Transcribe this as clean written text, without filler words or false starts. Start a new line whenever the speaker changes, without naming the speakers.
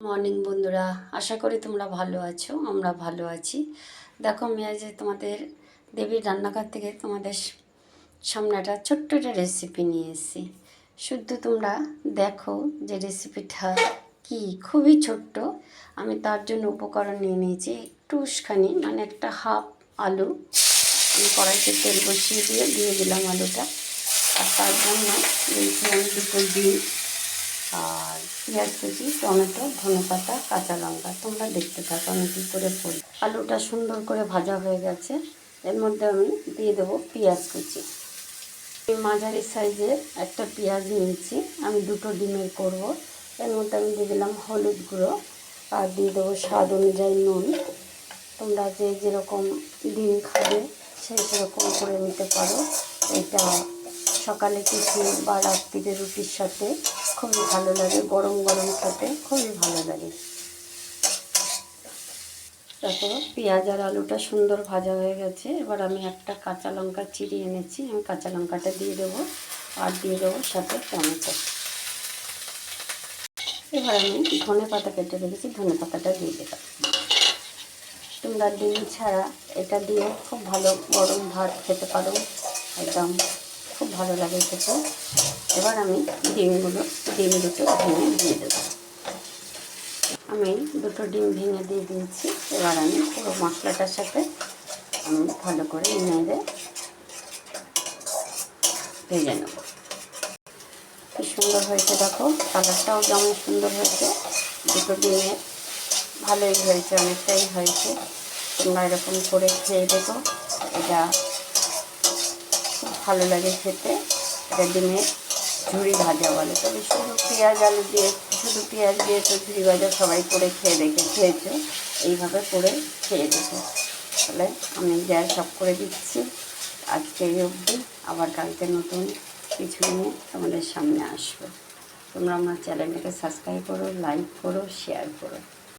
Morning বন্ধুরা, আশা করি তোমরা ভালো আছো। আমরা ভালো আছি। দেখো, আমি আজ তোমাদের দেবীর রান্নাঘর থেকে তোমাদের সামনে একটা ছোট্ট একটা রেসিপি নিয়ে এসেছি। শুধু তোমরা দেখো যে রেসিপিটা কি, খুবই ছোট্ট। আমি তার জন্য উপকরণ নিয়ে নিয়েছি একটুখানি, মানে একটা হাফ আলু। আমি কড়াইতে তেল বসিয়ে দিয়ে দিলাম আলুটা। আর তার জন্য দিয়েছি আমি দুটো ডিম, আর পেঁয়াজ কুচি, টমেটো, ধনেপাতা, কাঁচা লঙ্কা। তোমরা দেখতে থাকো আমি কী করে করি। আলুটা সুন্দর করে ভাজা হয়ে গেছে। এর মধ্যে আমি দিয়ে দেবো পেঁয়াজ কুচি। এই মাঝারি সাইজের একটা পেঁয়াজ নিয়েছি, আমি দুটো ডিমের করব। এর মধ্যে আমি দিয়ে দিলাম হলুদ গুঁড়ো, আর দিয়ে দেবো স্বাদ অনুযায়ী নুন। তোমরা যে যেরকম ডিম খাবে সেই সেরকম করে নিতে পারো। এটা সকালে টিফিন বা রাত্রিরে রুটির সাথে খুবই ভালো লাগে, গরম গরম খেতে খুবই ভালো লাগে। তারপর পেঁয়াজ আর আলুটা সুন্দর ভাজা হয়ে গেছে। এবার আমি একটা কাঁচা লঙ্কা চিরিয়ে এনেছি, আমি কাঁচা লঙ্কাটা দিয়ে দেবো, আর দিয়ে দেবো সাথে টমেটো। এবার আমি ধনে পাতা কেটে রেখেছি, ধনে পাতাটা দিয়ে দেবো। তোমরা ডিম ছাড়া এটা দিয়ে খুব ভালো গরম ভাত খেতে পারো, একদম খুব ভালো লাগে খেতে। এবার আমি ডিম দুটো ভেঙে দিয়ে দেবো। আমি দুটো ডিম ভেঙে দিয়ে দিয়েছি। এবার আমি পুরো মশলাটার সাথে আমি ভালো করে নেড়ে ভেজে নেব। কি সুন্দর হয়েছে দেখো, কালারটাও যেমন সুন্দর হয়েছে, দুটো ডিমে ভালোই হয়েছে, অনেকটাই হয়েছে। তোমরা এরকম করে খেয়ে দেখো, এটা খুব ভালো লাগে খেতে। এটা ডিমের ঝুড়ি ভাজা বলে, তবে শুধু পেঁয়াজ আলু দিয়ে, শুধু পেঁয়াজ দিয়ে তো ঝুড়ি ভাজা সবাই করে খেয়েছো। এইভাবে করে খেয়ে দেখো। তাহলে আমি গ্যাস অফ করে দিচ্ছি। আজকে এই অবধি, আবার কালকে নতুন কিছু নিয়ে তোমাদের সামনে আসবো। তোমরা আমার চ্যানেলটাকে সাবস্ক্রাইব করো, লাইক করো, শেয়ার করো।